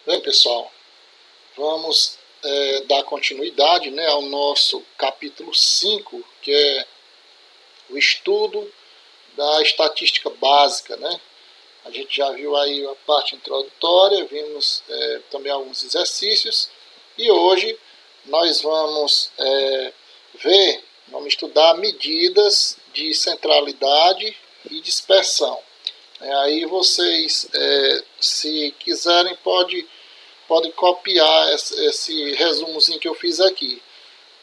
Bem, pessoal, vamos dar continuidade, né, ao nosso capítulo 5, que é o estudo da estatística básica, né? A gente já viu aí a parte introdutória, vimos também alguns exercícios, e hoje nós vamos vamos estudar medidas de centralidade e dispersão. Aí vocês, se quiserem, pode copiar esse resumozinho que eu fiz aqui.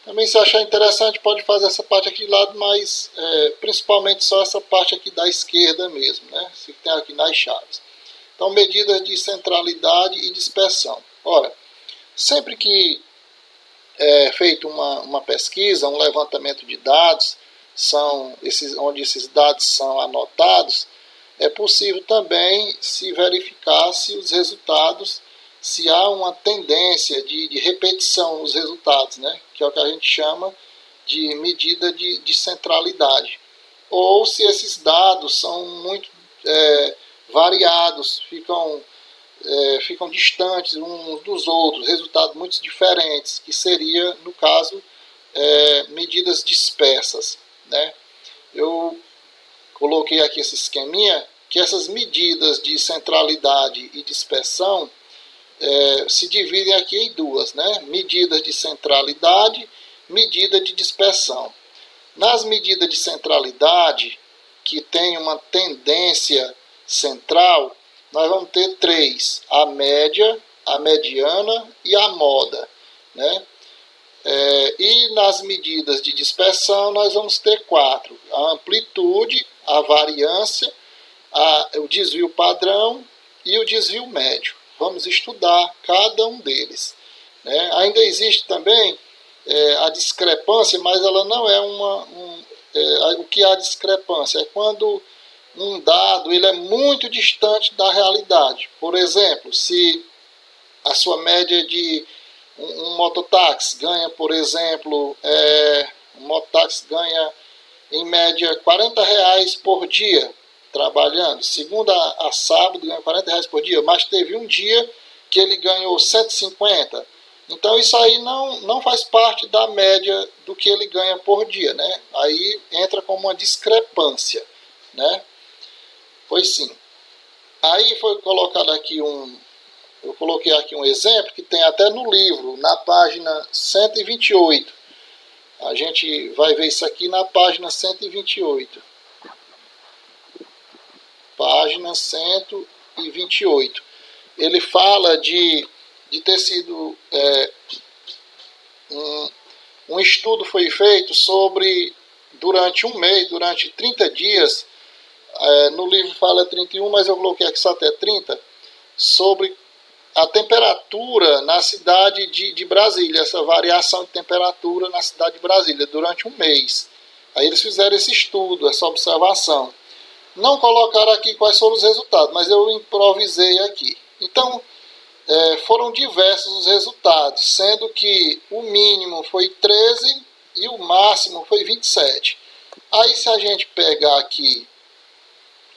Também, se achar interessante, pode fazer essa parte aqui de lado, mas principalmente só essa parte aqui da esquerda mesmo, né? Se tem aqui nas chaves. Então, medidas de centralidade e dispersão. Ora, sempre que é feito uma pesquisa, um levantamento de dados, onde esses dados são anotados, é possível também se verificar se os resultados, se há uma tendência de repetição nos resultados, né? Que é o que a gente chama de medida de centralidade. Ou se esses dados são muito variados, ficam distantes uns dos outros, resultados muito diferentes, que seria, no caso, medidas dispersas, né? Eu coloquei aqui esse esqueminha, que essas medidas de centralidade e dispersão se dividem aqui em duas, né? Medidas de centralidade, medida de dispersão. Nas medidas de centralidade, que tem uma tendência central, nós vamos ter três: a média, a mediana e a moda, né? E nas medidas de dispersão nós vamos ter quatro: a amplitude, a variância, o desvio padrão e o desvio médio. Vamos estudar cada um deles, né? Ainda existe também a discrepância, mas ela não é o que há discrepância é quando um dado ele é muito distante da realidade. Por exemplo, se a sua média de um mototáxi ganha, por exemplo, um mototáxi ganha em média R$ 40 por dia trabalhando, segunda a sábado ganha R$ 40 por dia, mas teve um dia que ele ganhou 150. Então isso aí não faz parte da média do que ele ganha por dia, né? Aí entra como uma discrepância, né? Pois sim. Aí foi colocado aqui eu coloquei aqui um exemplo que tem até no livro, na página 128. A gente vai ver isso aqui na página 128. Página 128. Ele fala de ter sido um estudo foi feito sobre, durante um mês, durante 30 dias, no livro fala 31, mas eu coloquei aqui só até 30, sobre a temperatura na cidade de Brasília, essa variação de temperatura na cidade de Brasília, durante um mês. Aí eles fizeram esse estudo, essa observação. Não colocaram aqui quais foram os resultados, mas eu improvisei aqui. Então, foram diversos os resultados, sendo que o mínimo foi 13 e o máximo foi 27. Aí, se a gente pegar aqui,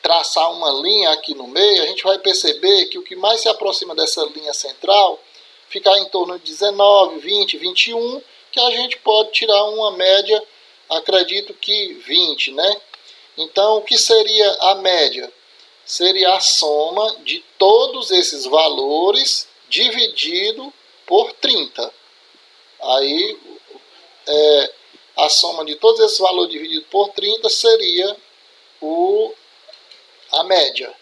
traçar uma linha aqui no meio, a gente vai perceber que o que mais se aproxima dessa linha central fica em torno de 19, 20, 21, que a gente pode tirar uma média, acredito que 20, né? Então, o que seria a média? Seria a soma de todos esses valores dividido por 30. Aí, a soma de todos esses valores dividido por 30 seria a média.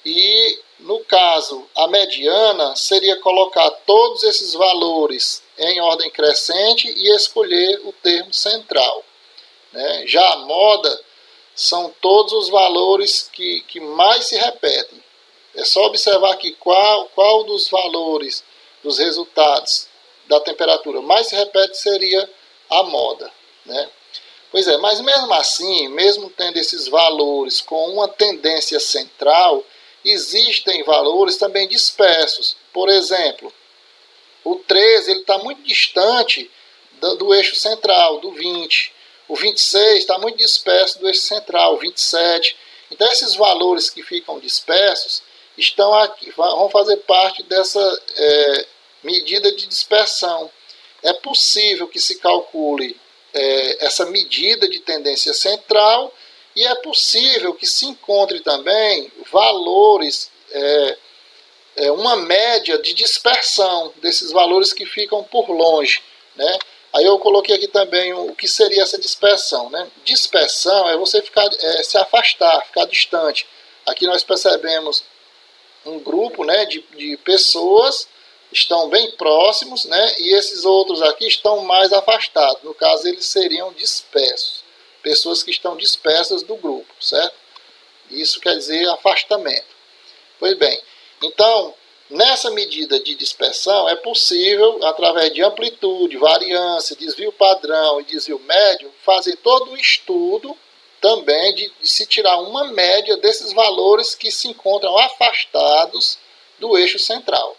E, no caso, a mediana seria colocar todos esses valores em ordem crescente e escolher o termo central, né? Já a moda são todos os valores que mais se repetem. É só observar aqui qual dos valores, dos resultados da temperatura mais se repete seria a moda, né? Pois é, mas mesmo assim, mesmo tendo esses valores com uma tendência central, existem valores também dispersos. Por exemplo, o 13 está muito distante do eixo central, do 20. O 26 está muito disperso do eixo central, o 27. Então, esses valores que ficam dispersos, estão aqui, vão fazer parte dessa medida de dispersão. É possível que se calcule essa medida de tendência central e é possível que se encontre também valores, uma média de dispersão desses valores que ficam por longe, né? Aí eu coloquei aqui também o que seria essa dispersão, né? Dispersão é você se afastar, ficar distante. Aqui nós percebemos um grupo, né, de pessoas estão bem próximos, né, e esses outros aqui estão mais afastados. No caso, eles seriam dispersos. Pessoas que estão dispersas do grupo, certo? Isso quer dizer afastamento. Pois bem, então, nessa medida de dispersão, é possível, através de amplitude, variância, desvio padrão e desvio médio, fazer todo o estudo também de se tirar uma média desses valores que se encontram afastados do eixo central.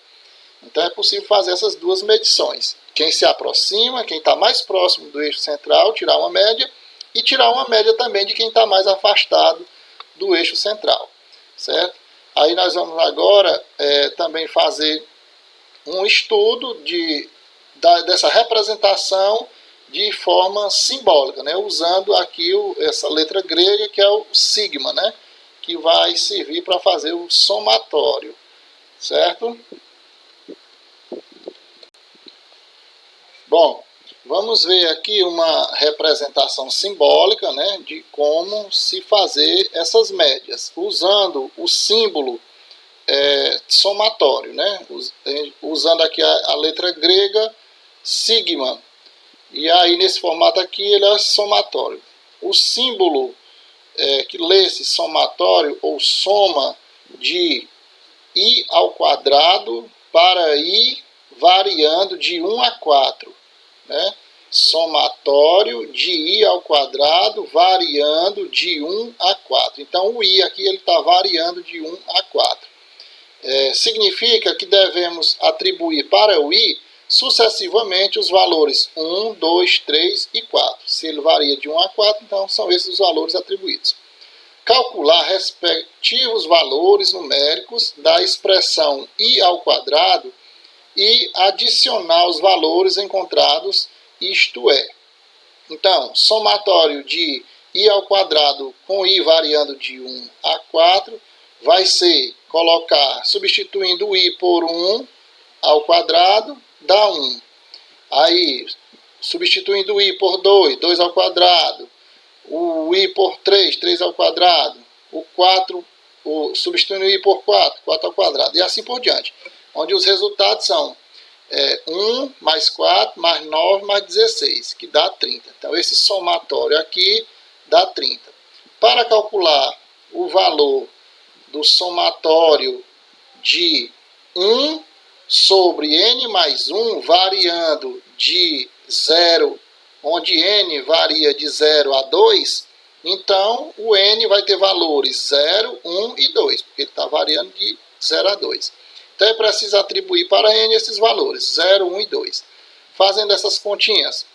Então é possível fazer essas duas medições. Quem se aproxima, quem está mais próximo do eixo central, tirar uma média, e tirar uma média também de quem está mais afastado do eixo central, certo? Aí nós vamos agora também fazer um estudo dessa representação de forma simbólica, né? Usando aqui essa letra grega que é o sigma, né? Que vai servir para fazer o somatório, certo? Bom, vamos ver aqui uma representação simbólica, né, de como se fazer essas médias, usando o símbolo somatório, né, usando aqui a letra grega sigma. E aí, nesse formato aqui, ele é somatório. O símbolo que lê-se somatório ou soma de i ao quadrado para i variando de 1 a 4. Né? Somatório de i ao quadrado variando de 1 a 4. Então, o i aqui está variando de 1 a 4. Significa que devemos atribuir para o i sucessivamente os valores 1, 2, 3 e 4. Se ele varia de 1 a 4, então são esses os valores atribuídos. Calcular respectivos valores numéricos da expressão i ao quadrado e adicionar os valores encontrados, isto é. Então, somatório de i ao quadrado com i variando de 1 a 4 vai ser substituindo o i por 1 ao quadrado, dá 1. Aí, substituindo o i por 2, 2 ao quadrado. O i por 3, 3 ao quadrado. O 4, substituindo o i por 4, 4 ao quadrado. E assim por diante. Onde os resultados são 1 mais 4 mais 9 mais 16, que dá 30. Então, esse somatório aqui dá 30. Para calcular o valor do somatório de 1 sobre n mais 1, variando de 0, onde n varia de 0 a 2, então o n vai ter valores 0, 1 e 2, porque ele está variando de 0 a 2. Então é preciso atribuir para n esses valores, 0, 1 e 2. Fazendo essas continhas,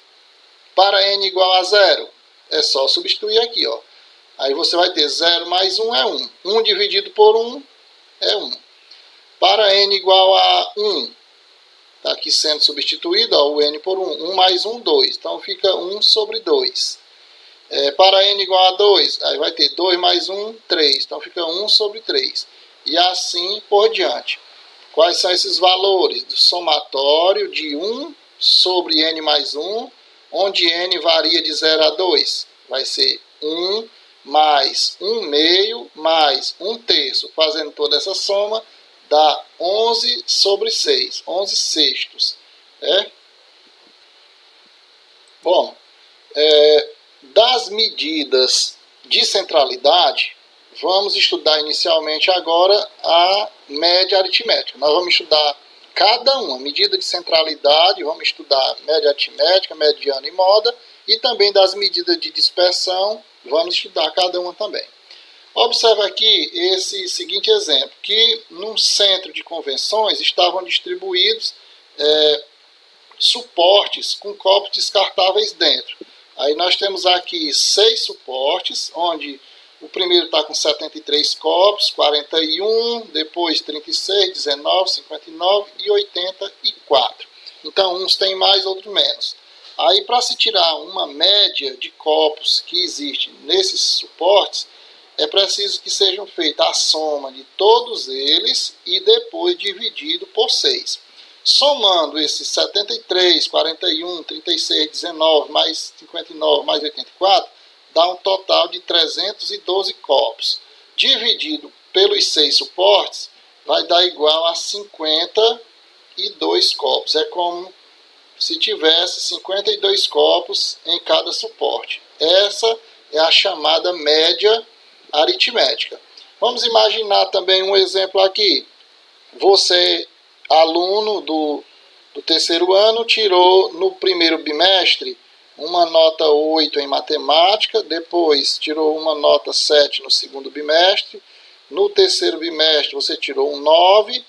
para n igual a 0, é só substituir aqui, ó. Aí você vai ter 0 mais 1 é 1. 1 dividido por 1 é 1. Para n igual a 1, está aqui sendo substituído, ó, o n por 1. 1 mais 1, 2. Então fica 1 sobre 2. Para n igual a 2, aí vai ter 2 mais 1, 3. Então fica 1 sobre 3. E assim por diante. Quais são esses valores? Do somatório de 1 sobre n mais 1, onde n varia de 0 a 2. Vai ser 1 mais 1 meio mais 1 terço. Fazendo toda essa soma, dá 11 sobre 6, 11 sextos. Bom, das medidas de centralidade, vamos estudar inicialmente agora a média aritmética. Nós vamos estudar cada uma, medida de centralidade, vamos estudar média aritmética, mediana e moda, e também das medidas de dispersão, vamos estudar cada uma também. Observe aqui esse seguinte exemplo, que num centro de convenções estavam distribuídos suportes com copos descartáveis dentro. Aí nós temos aqui 6 suportes, onde O primeiro está com 73 copos, 41, depois 36, 19, 59 e 84. Então, uns têm mais, outros menos. Aí, para se tirar uma média de copos que existe nesses suportes, é preciso que sejam feita a soma de todos eles e depois dividido por 6. Somando esses 73, 41, 36, 19, mais 59, mais 84, dá um total de 312 copos. Dividido pelos 6 suportes, vai dar igual a 52 copos. É como se tivesse 52 copos em cada suporte. Essa é a chamada média aritmética. Vamos imaginar também um exemplo aqui. Você, aluno do terceiro ano, tirou no primeiro bimestre uma nota 8 em matemática, depois tirou uma nota 7 no segundo bimestre, no terceiro bimestre você tirou um 9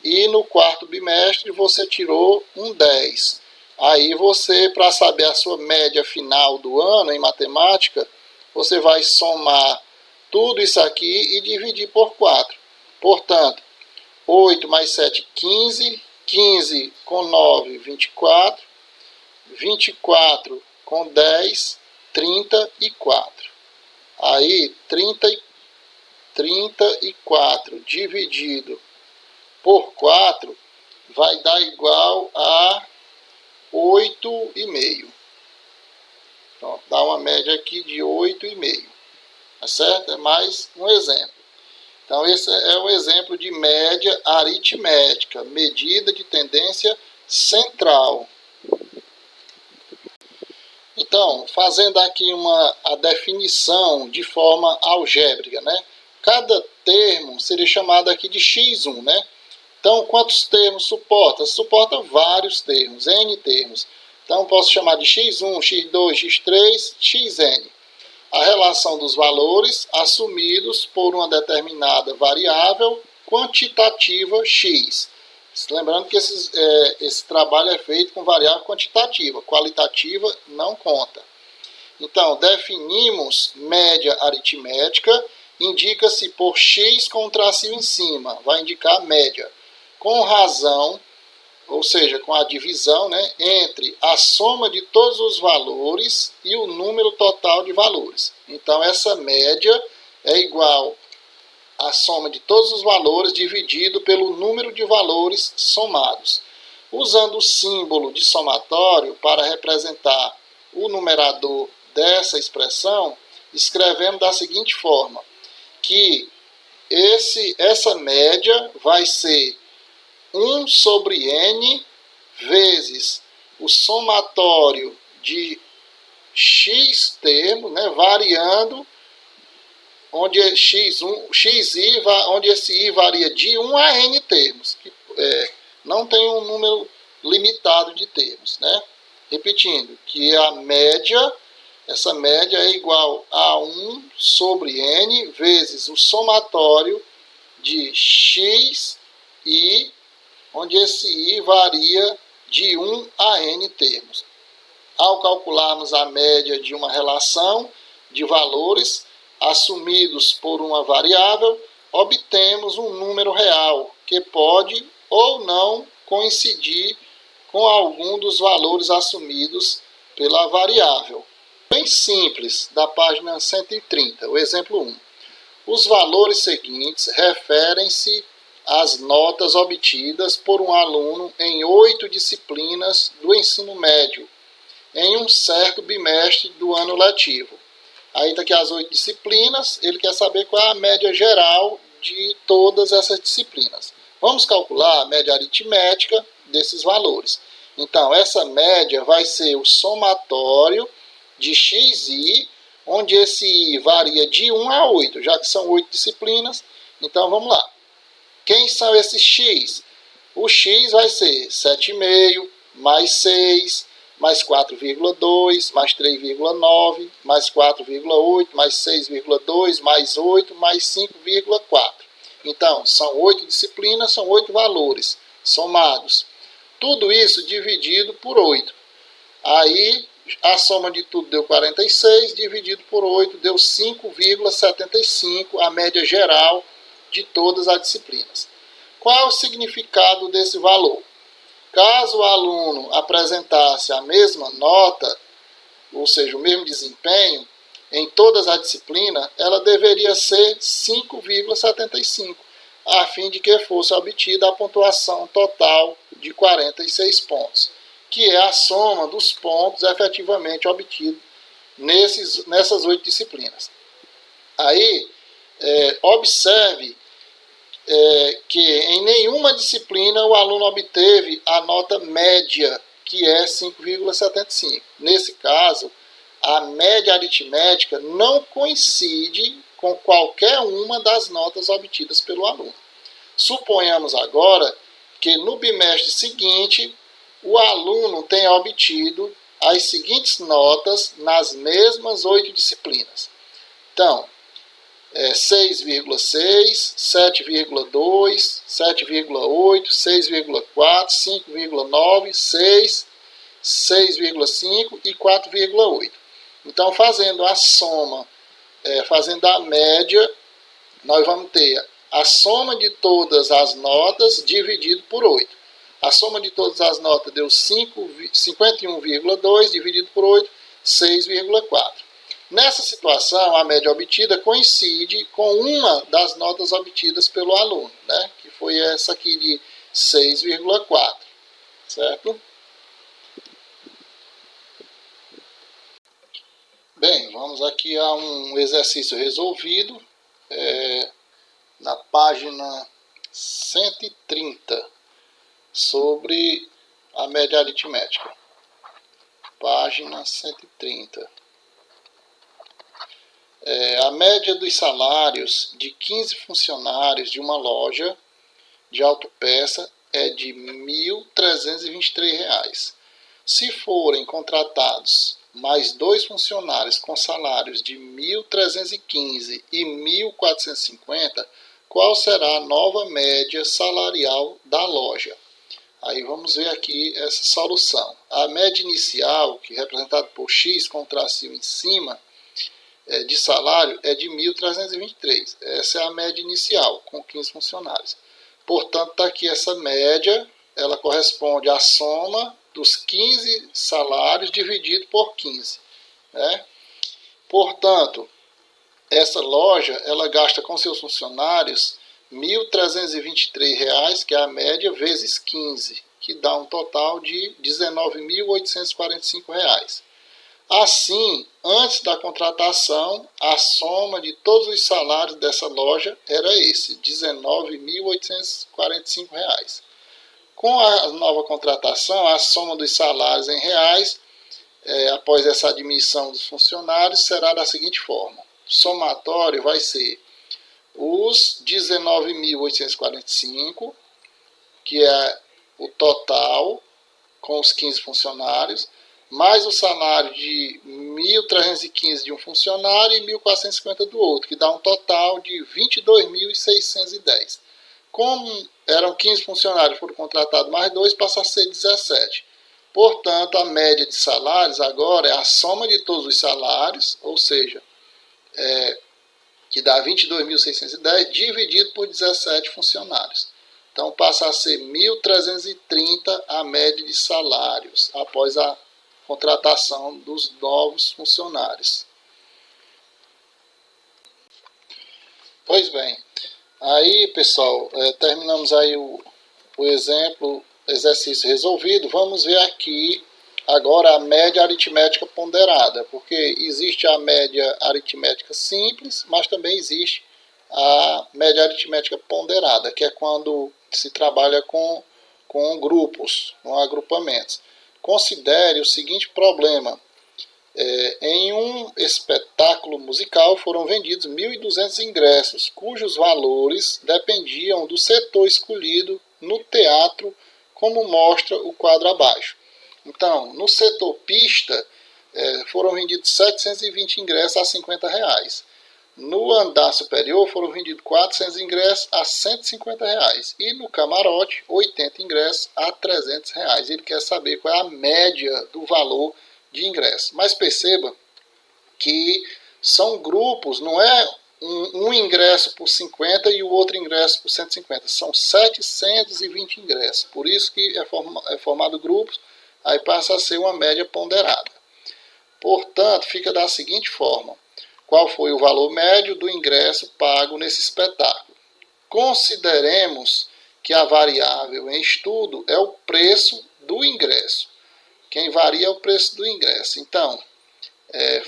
e no quarto bimestre você tirou um 10. Aí você, para saber a sua média final do ano em matemática, você vai somar tudo isso aqui e dividir por 4. Portanto, 8 mais 7, 15. 15 com 9, 24. 24 com 10, 34. Aí, 34 dividido por 4 vai dar igual a 8,5. Pronto, dá uma média aqui de 8,5. Tá certo? É mais um exemplo. Então, esse é um exemplo de média aritmética, medida de tendência central. Então, fazendo aqui a definição de forma algébrica, né? Cada termo seria chamado aqui de x1, né? Então, quantos termos suporta? Suporta vários termos, n termos. Então, posso chamar de x1, x2, x3, xn. A relação dos valores assumidos por uma determinada variável quantitativa x. Lembrando que esse trabalho é feito com variável quantitativa, qualitativa não conta. Então, definimos média aritmética, indica-se por x com um tracinho em cima, vai indicar média, com razão, ou seja, com a divisão, né, entre a soma de todos os valores e o número total de valores. Então, essa média é igual à soma de todos os valores dividido pelo número de valores somados. Usando o símbolo de somatório para representar o numerador dessa expressão, escrevemos da seguinte forma, que essa média vai ser 1 sobre n vezes o somatório de x termos, né, variando, onde onde esse i varia de 1 a n termos, que não tem um número limitado de termos, né? Repetindo, que essa média é igual a 1 sobre n vezes o somatório de x e onde esse i varia de 1 a n termos. Ao calcularmos a média de uma relação de valores assumidos por uma variável, obtemos um número real, que pode ou não coincidir com algum dos valores assumidos pela variável. Bem simples, da página 130, o exemplo 1. Os valores seguintes referem-se as notas obtidas por um aluno em 8 disciplinas do ensino médio, em um certo bimestre do ano letivo. Aí está aqui as 8 disciplinas, ele quer saber qual é a média geral de todas essas disciplinas. Vamos calcular a média aritmética desses valores. Então, essa média vai ser o somatório de xi, onde esse i varia de 1 a 8, já que são 8 disciplinas. Então, vamos lá. Quem são esses x? O x vai ser 7,5, mais 6, mais 4,2, mais 3,9, mais 4,8, mais 6,2, mais 8, mais 5,4. Então, são 8 disciplinas, são 8 valores somados. Tudo isso dividido por 8. Aí A soma de tudo deu 46, dividido por 8 deu 5,75, a média geral de todas as disciplinas. Qual é o significado desse valor? Caso o aluno apresentasse a mesma nota, ou seja, o mesmo desempenho, em todas as disciplinas, ela deveria ser 5,75, a fim de que fosse obtida a pontuação total de 46 pontos, que é a soma dos pontos efetivamente obtidos nessas 8 disciplinas. Aí, observe que em nenhuma disciplina o aluno obteve a nota média, que é 5,75. Nesse caso, a média aritmética não coincide com qualquer uma das notas obtidas pelo aluno. Suponhamos agora que no bimestre seguinte o aluno tenha obtido as seguintes notas nas mesmas 8 disciplinas. Então, 6,6, 7,2, 7,8, 6,4, 5,9, 6, 6,5 e 4,8. Então, fazendo a soma, fazendo a média, nós vamos ter a soma de todas as notas dividido por 8. A soma de todas as notas deu 51,2 dividido por 8, 6,4. Nessa situação, a média obtida coincide com uma das notas obtidas pelo aluno, né? Que foi essa aqui de 6,4, certo? Bem, vamos aqui a um exercício resolvido, na página 130, sobre a média aritmética. Página 130. A média dos salários de 15 funcionários de uma loja de autopeça é de R$ 1.323. Se forem contratados mais 2 funcionários com salários de R$ 1.315 e R$ 1.450, qual será a nova média salarial da loja? Aí vamos ver aqui essa solução. A média inicial, que é representada por x com o tracinho em cima, de salário é de 1.323. Essa é a média inicial, com 15 funcionários. Portanto, está aqui essa média, ela corresponde à soma dos 15 salários dividido por 15. Né? Portanto, essa loja ela gasta com seus funcionários R$ 1.323, que é a média, vezes 15, que dá um total de R$ 19.845. Assim, antes da contratação, a soma de todos os salários dessa loja era esse, R$ 19.845. Com a nova contratação, a soma dos salários em reais, após essa admissão dos funcionários, será da seguinte forma. O somatório vai ser os 19.845, que é o total com os 15 funcionários, mais o salário de 1.315 de um funcionário e 1.450 do outro, que dá um total de 22.610. Como eram 15 funcionários, foram contratados mais 2, passa a ser 17. Portanto, a média de salários agora é a soma de todos os salários, ou seja, que dá 22.610, dividido por 17 funcionários. Então, passa a ser 1.330 a média de salários, após a contratação dos novos funcionários. Pois bem, aí pessoal, terminamos aí o exercício resolvido. Vamos ver aqui agora a média aritmética ponderada, porque existe a média aritmética simples, mas também existe a média aritmética ponderada, que é quando se trabalha com grupos, com agrupamentos. Considere o seguinte problema. Em um espetáculo musical foram vendidos 1.200 ingressos, cujos valores dependiam do setor escolhido no teatro, como mostra o quadro abaixo. Então, no setor pista, foram vendidos 720 ingressos a R$ 50. No andar superior foram vendidos 400 ingressos a R$ 150. E no camarote, 80 ingressos a R$ 300. Ele quer saber qual é a média do valor de ingresso. Mas perceba que são grupos, não é um ingresso por 50 e o outro ingresso por 150. São 720 ingressos. Por isso que é formado grupos, aí passa a ser uma média ponderada. Portanto, fica da seguinte forma: qual foi o valor médio do ingresso pago nesse espetáculo? Consideremos que a variável em estudo é o preço do ingresso. Quem varia é o preço do ingresso. Então,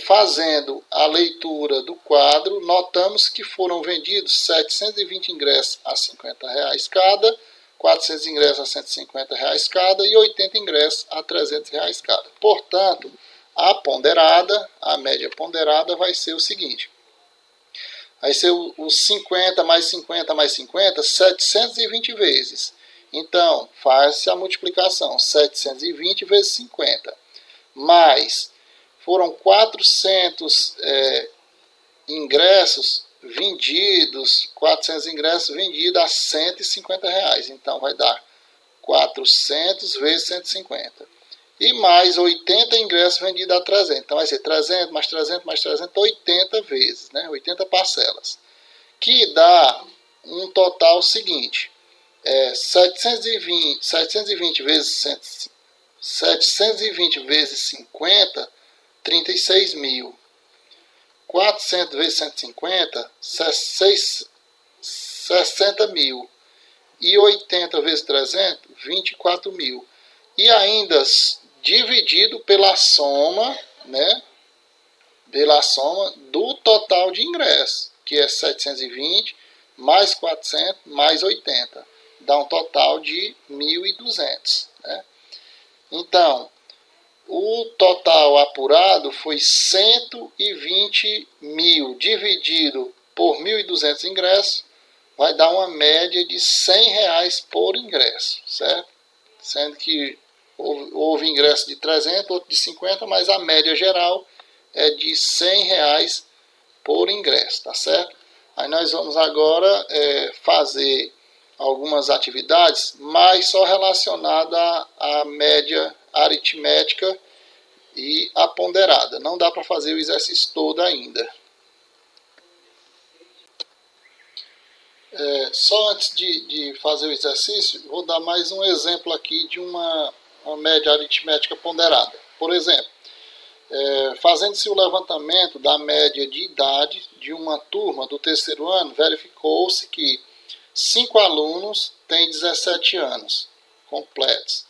fazendo a leitura do quadro, notamos que foram vendidos 720 ingressos a R$50 cada, 400 ingressos a R$150 cada e 80 ingressos a R$300 cada. Portanto, a média ponderada vai ser o seguinte: vai ser os 50 mais 50 mais 50, 720 vezes. Então, faz-se a multiplicação, 720 vezes 50, mais foram 400 ingressos vendidos, 400 ingressos vendidos a R$150. Então, vai dar 400 vezes 150. E mais 80 ingressos vendidos a 300. Então, vai ser 300 mais 300 mais 300, 80 vezes, né? 80 parcelas. Que dá um total seguinte: 720 vezes 50, 36 mil. 400 vezes 150, 60 mil. E 80 vezes 300, 24 mil. E ainda dividido pela soma, né? Pela soma do total de ingressos, que é 720 mais 400 mais 80. Dá um total de 1.200. Né? Então, o total apurado foi 120 mil dividido por 1.200 ingressos, vai dar uma média de R$100 por ingresso, certo? Sendo que houve ingresso de 300, outro de 50, mas a média geral é de R$100 por ingresso, tá certo? Aí nós vamos agora fazer algumas atividades, mas só relacionada à média aritmética e a ponderada. Não dá para fazer o exercício todo ainda. Só antes de fazer o exercício, vou dar mais um exemplo aqui de uma média aritmética ponderada. Por exemplo, fazendo-se o levantamento da média de idade de uma turma do terceiro ano, verificou-se que 5 alunos têm 17 anos completos,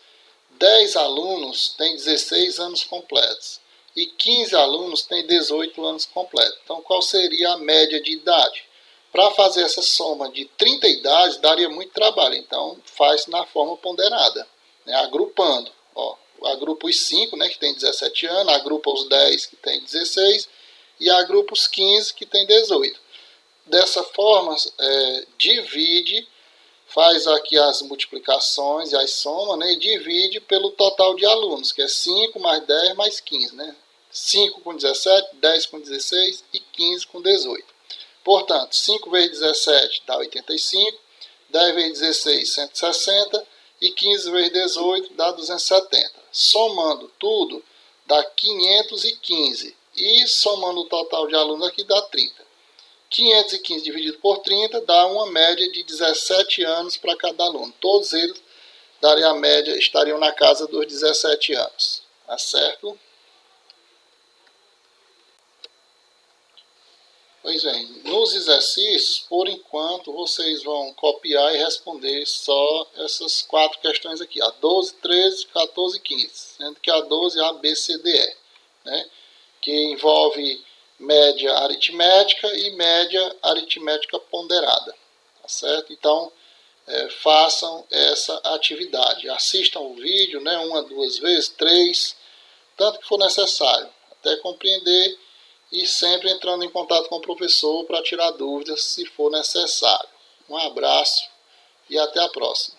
10 alunos têm 16 anos completos e 15 alunos têm 18 anos completos. Então, qual seria a média de idade? Para fazer essa soma de 30 idades, daria muito trabalho. Então, faz na forma ponderada, né? Agrupando. Agrupa os 5, né, que tem 17 anos, agrupa os 10, que tem 16, e agrupa os 15, que tem 18. Dessa forma, divide, faz aqui as multiplicações e as somas, né, e divide pelo total de alunos, que é 5 mais 10 mais 15. Né? 5 com 17, 10 com 16 e 15 com 18. Portanto, 5 vezes 17 dá 85, 10 vezes 16, 160 e 15 vezes 18 dá 270. Somando tudo, dá 515. E somando o total de alunos aqui, dá 30. 515 dividido por 30 dá uma média de 17 anos para cada aluno. Todos eles a média, estariam na casa dos 17 anos. Tá certo? Pois bem, nos exercícios, por enquanto, vocês vão copiar e responder só essas 4 questões aqui, a 12, 13, 14 e 15, sendo que a 12 é a B, C, D, E, né? Que envolve média aritmética e média aritmética ponderada, tá certo? Então, façam essa atividade, assistam o vídeo, né, 1 a 2 vezes, 3, tanto que for necessário, até compreender, e sempre entrando em contato com o professor para tirar dúvidas se for necessário. Um abraço e até a próxima.